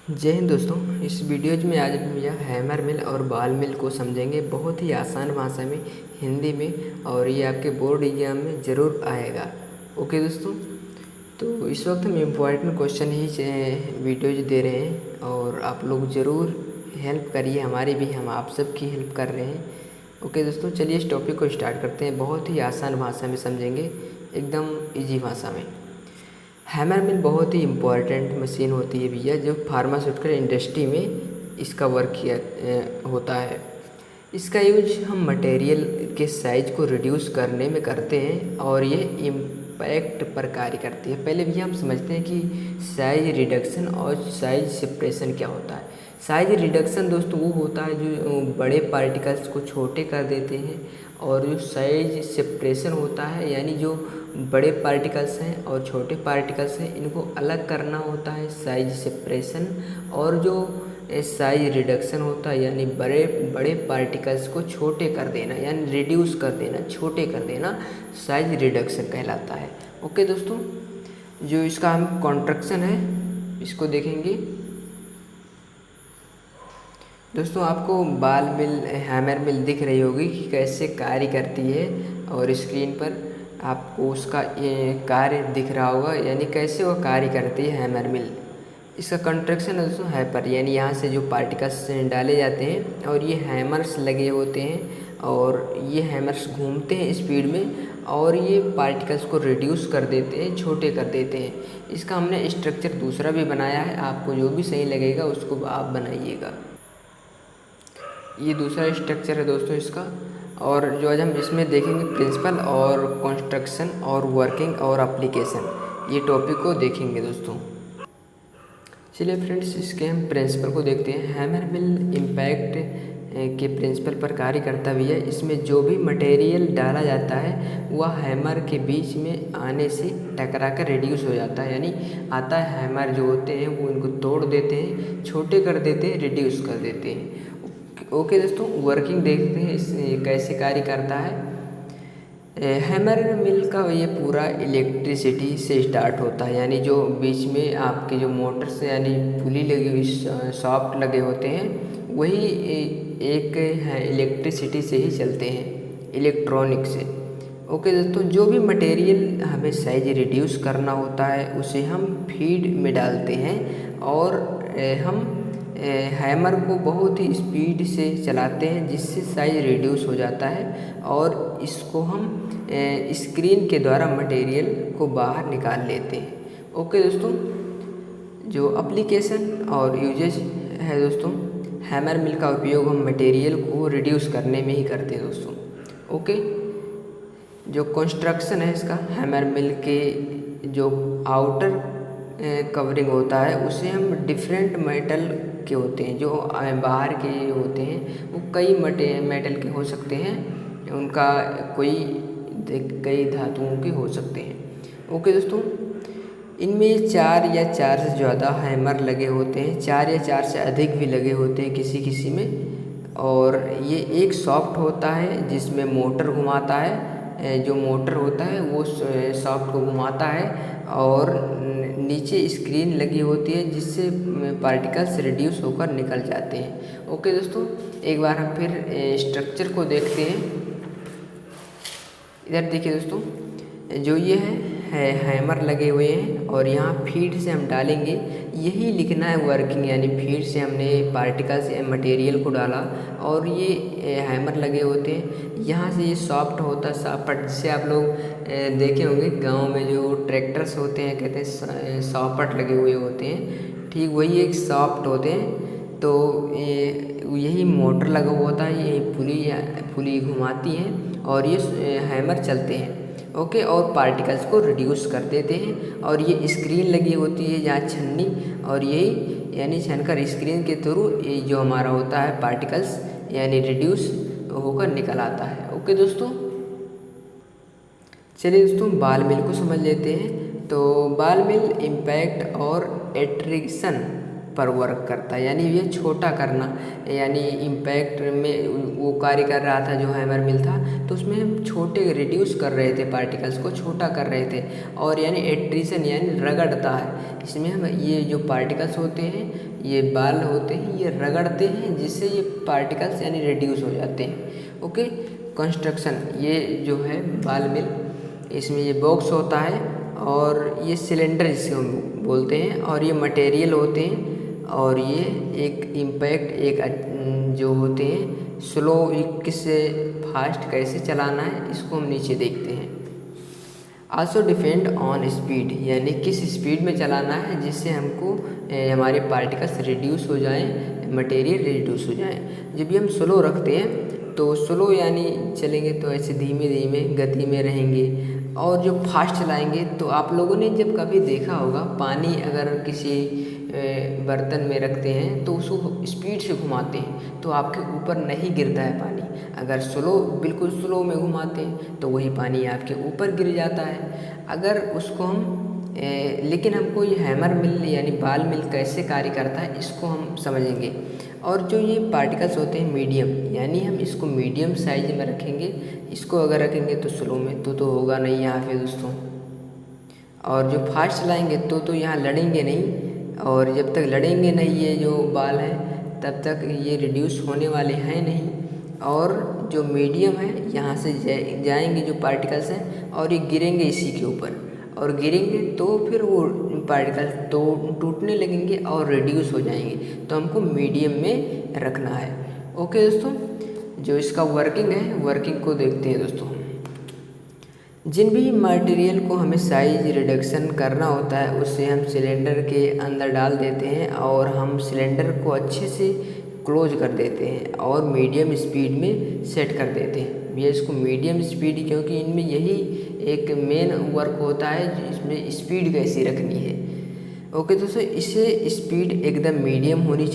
जय हिंद दोस्तों। इस वीडियो में आज हम यह हैमर मिल और बॉल मिल को समझेंगे बहुत ही आसान भाषा में, हिंदी में, और ये आपके बोर्ड एग्जाम में ज़रूर आएगा। ओके दोस्तों, तो इस वक्त हम इम्पॉर्टेंट क्वेश्चन ही वीडियोज दे रहे हैं और आप लोग ज़रूर हेल्प करिए, हमारी भी, हम आप सब की हेल्प कर रहे हैं। ओके दोस्तों, चलिए इस टॉपिक को स्टार्ट करते हैं। बहुत ही आसान भाषा में समझेंगे, एकदम ईजी भाषा में। हैमर मिल बहुत ही इम्पॉर्टेंट मशीन होती है भैया, जो फार्मास्यूटिकल इंडस्ट्री में इसका वर्क किया होता है। इसका यूज हम मटेरियल के साइज को रिड्यूस करने में करते हैं और ये इम्पैक्ट पर कार्य करती है। पहले भैया हम समझते हैं कि साइज रिडक्शन और साइज सेपरेशन क्या होता है। साइज रिडक्शन दोस्तों वो होता है जो बड़े पार्टिकल्स को छोटे कर देते हैं, और जो साइज सेपरेशन होता है यानी जो बड़े पार्टिकल्स हैं और छोटे पार्टिकल्स हैं इनको अलग करना होता है, साइज सेपरेशन। और जो साइज रिडक्शन होता है यानी बड़े पार्टिकल्स को छोटे कर देना, यानी रिड्यूस कर देना, छोटे कर देना, साइज रिडक्शन कहलाता है। ओके दोस्तों, जो इसका हम कॉन्ट्रैक्शन है इसको देखेंगे। दोस्तों आपको बॉल मिल, हैमर मिल दिख रही होगी कि कैसे कार्य करती है, और स्क्रीन पर आपको उसका ये कार्य दिख रहा होगा, यानी कैसे वो कार्य करती है हैमर मिल। इसका कंस्ट्रक्शन है दोस्तों हैपर, यानी यहाँ से जो पार्टिकल्स डाले जाते हैं और ये हैमर्स लगे होते हैं, और ये हैमर्स घूमते हैं स्पीड में और ये पार्टिकल्स को रिड्यूस कर देते हैं, छोटे कर देते हैं। इसका हमने स्ट्रक्चर दूसरा भी बनाया है, आपको जो भी सही लगेगा उसको आप बनाइएगा। ये दूसरा स्ट्रक्चर है दोस्तों इसका। और जो आज हम इसमें देखेंगे प्रिंसिपल और कंस्ट्रक्शन और वर्किंग और एप्लीकेशन, ये टॉपिक को देखेंगे दोस्तों। चलिए फ्रेंड्स, इसके हम प्रिंसिपल को देखते हैं। हैमर मिल इम्पैक्ट के प्रिंसिपल पर कार्य करता भी है। इसमें जो भी मटेरियल डाला जाता है वह हैमर के बीच में आने से टकरा कर रिड्यूस हो जाता है, यानी आता है हैमर जो होते हैं वो इनको तोड़ देते हैं, छोटे कर देते हैं, रिड्यूस कर देते हैं। ओके दोस्तों, वर्किंग देखते हैं इस कैसे कार्य करता है। हैमर मिल का ये पूरा इलेक्ट्रिसिटी से स्टार्ट होता है, यानी जो बीच में आपके जो मोटर्स यानी पुली लगी हुई सॉफ्ट लगे होते हैं वही एक है इलेक्ट्रिसिटी से ही चलते हैं, इलेक्ट्रॉनिक से। ओके दोस्तों, जो भी मटेरियल हमें साइज रिड्यूस करना होता है उसे हम फीड में डालते हैं और हम हैमर को बहुत ही स्पीड से चलाते हैं जिससे साइज रिड्यूस हो जाता है, और इसको हम स्क्रीन के द्वारा मटेरियल को बाहर निकाल लेते हैं। ओके दोस्तों, जो एप्लीकेशन और यूजेज है दोस्तों, हैमर मिल का उपयोग हम मटेरियल को रिड्यूस करने में ही करते हैं दोस्तों। ओके, जो कंस्ट्रक्शन है इसका, हैमर मिल के जो आउटर कवरिंग होता है उसे हम डिफरेंट मेटल के होते हैं, जो बाहर के होते हैं वो कई मेटल के हो सकते हैं, उनका कई धातुओं के हो सकते हैं। ओके दोस्तों, इनमें 4 या 4 से ज़्यादा हैमर लगे होते हैं, 4 या 4 से अधिक भी लगे होते हैं किसी किसी में। और ये एक सॉफ्ट होता है जिसमें मोटर घुमाता है, जो मोटर होता है वो सॉफ्ट को घुमाता है, और नीचे स्क्रीन लगी होती है जिससे पार्टिकल्स रिड्यूस होकर निकल जाते हैं। ओके दोस्तों, एक बार हम फिर स्ट्रक्चर को देखते हैं। इधर देखिए दोस्तों, जो ये है हैमर लगे हुए हैं और यहाँ फीड से हम डालेंगे, यही लिखना है वर्किंग, यानी फीड से हमने पार्टिकल्स या मटेरियल को डाला और ये हैमर लगे होते हैं। यहाँ से ये सॉफ्ट होता है, सॉफ्ट, जिसे आप लोग देखे होंगे गांव में जो ट्रैक्टर्स होते हैं कहते हैं सॉफ्ट लगे हुए होते हैं, ठीक वही एक सॉफ्ट होते हैं। तो यही मोटर लगा हुआ होता है, यही पुली घुमाती है और ये हैमर चलते हैं। ओके, और पार्टिकल्स को रिड्यूस कर देते हैं। और ये स्क्रीन लगी होती है जहाँ छन्नी, और यही यानी छनकर स्क्रीन के थ्रू ये जो हमारा होता है पार्टिकल्स यानी रिड्यूस होकर निकल आता है। ओके दोस्तों, चलिए दोस्तों बॉल मिल को समझ लेते हैं। तो बॉल मिल इम्पैक्ट और एट्रिक्शन पर वर्क करता है, यानी ये छोटा करना, यानी इम्पैक्ट में वो कार्य कर रहा था जो हैमर मिल था, तो उसमें हम छोटे रिड्यूस कर रहे थे, पार्टिकल्स को छोटा कर रहे थे। और यानी एट्रिशन यानी रगड़ता है, इसमें हम ये जो पार्टिकल्स होते हैं, ये बाल होते हैं, ये रगड़ते हैं जिससे ये पार्टिकल्स यानी रिड्यूस हो जाते हैं। ओके, कंस्ट्रक्शन, ये जो है बाल मिल, इसमें ये बॉक्स होता है और ये सिलेंडर जिसे हम बोलते हैं, और ये मटेरियल होते हैं, और ये एक इम्पैक्ट, एक जो होते हैं स्लो, किससे फास्ट कैसे चलाना है इसको हम नीचे देखते हैं। आल्सो डिपेंड ऑन स्पीड, यानी किस स्पीड में चलाना है जिससे हमको हमारे पार्टिकल्स रिड्यूस हो जाएं, मटेरियल रिड्यूस हो जाएं। जब भी हम स्लो रखते हैं तो स्लो यानी चलेंगे तो ऐसे धीमे धीमे गति में रहेंगे, और जो फास्ट चलाएंगे तो आप लोगों ने जब कभी देखा होगा पानी अगर किसी बर्तन में रखते हैं तो उसको स्पीड से घुमाते हैं तो आपके ऊपर नहीं गिरता है पानी। अगर स्लो, बिल्कुल स्लो में घुमाते हैं तो वही पानी आपके ऊपर गिर जाता है। अगर उसको हम लेकिन हमको ये हैमर मिल यानी बाल मिल कैसे कार्य करता है इसको हम समझेंगे। और जो ये पार्टिकल्स होते हैं मीडियम, यानी हम इसको मीडियम साइज में रखेंगे। इसको अगर रखेंगे तो स्लो में तो होगा नहीं यहाँ पे दोस्तों, और जो फास्ट चलाएंगे तो यहाँ लड़ेंगे नहीं, और जब तक लड़ेंगे नहीं ये जो बाल हैं तब तक ये रिड्यूस होने वाले हैं नहीं। और जो मीडियम है यहाँ से जाएंगे जो पार्टिकल्स हैं और ये गिरेंगे इसी के ऊपर, और गिरेंगे तो फिर वो पार्टिकल्स तो टूटने लगेंगे और रिड्यूस हो जाएंगे। तो हमको मीडियम में रखना है। ओके दोस्तों, जो इसका वर्किंग है, वर्किंग को देखते हैं दोस्तों। जिन भी मटेरियल को हमें साइज रिडक्शन करना होता है उसे हम सिलेंडर के अंदर डाल देते हैं, और हम सिलेंडर को अच्छे से क्लोज कर देते हैं और मीडियम स्पीड में सेट कर देते हैं। ये इसको मीडियम स्पीड, क्योंकि इनमें यही एक मेन वर्क होता है इसमें स्पीड कैसी रखनी है। ओके दोस्तों, इसे स्पीड एकदम मीडियम होनी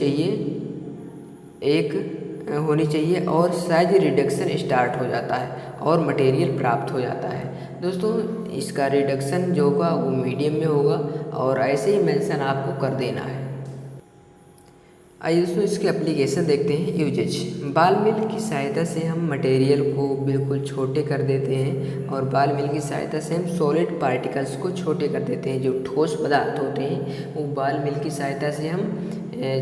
चाहिए और साइज रिडक्शन स्टार्ट हो जाता है और मटेरियल प्राप्त हो जाता है। दोस्तों इसका रिडक्शन जो होगा वो मीडियम में होगा, और ऐसे ही मेंशन आपको कर देना है। आइए दोस्तों इसके एप्लीकेशन देखते हैं। यूजेज, बाल मिल की सहायता से हम मटेरियल को बिल्कुल छोटे कर देते हैं, और बाल मिल की सहायता से हम सॉलिड पार्टिकल्स को छोटे कर देते हैं। जो ठोस पदार्थ होते हैं वो बाल मिल की सहायता से हम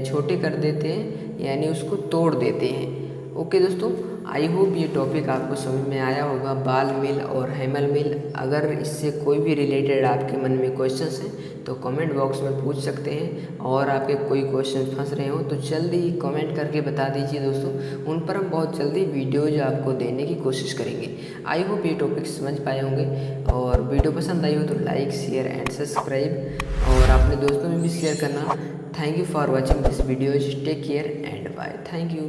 छोटे कर देते हैं, यानी उसको तोड़ देते हैं। ओके दोस्तों, आई होप ये टॉपिक आपको समझ में आया होगा, बाल मिल और हैमर मिल। अगर इससे कोई भी रिलेटेड आपके मन में क्वेश्चंस हैं तो कमेंट बॉक्स में पूछ सकते हैं, और आपके कोई क्वेश्चन फंस रहे हो तो जल्दी ही कमेंट करके बता दीजिए दोस्तों, उन पर हम बहुत जल्दी वीडियोज आपको देने की कोशिश करेंगे। आई होप ये टॉपिक समझ पाए होंगे, और वीडियो पसंद आई हो तो लाइक, शेयर एंड सब्सक्राइब, और अपने दोस्तों में भी शेयर करना। Thank you for watching this videos, take care and bye. Thank you.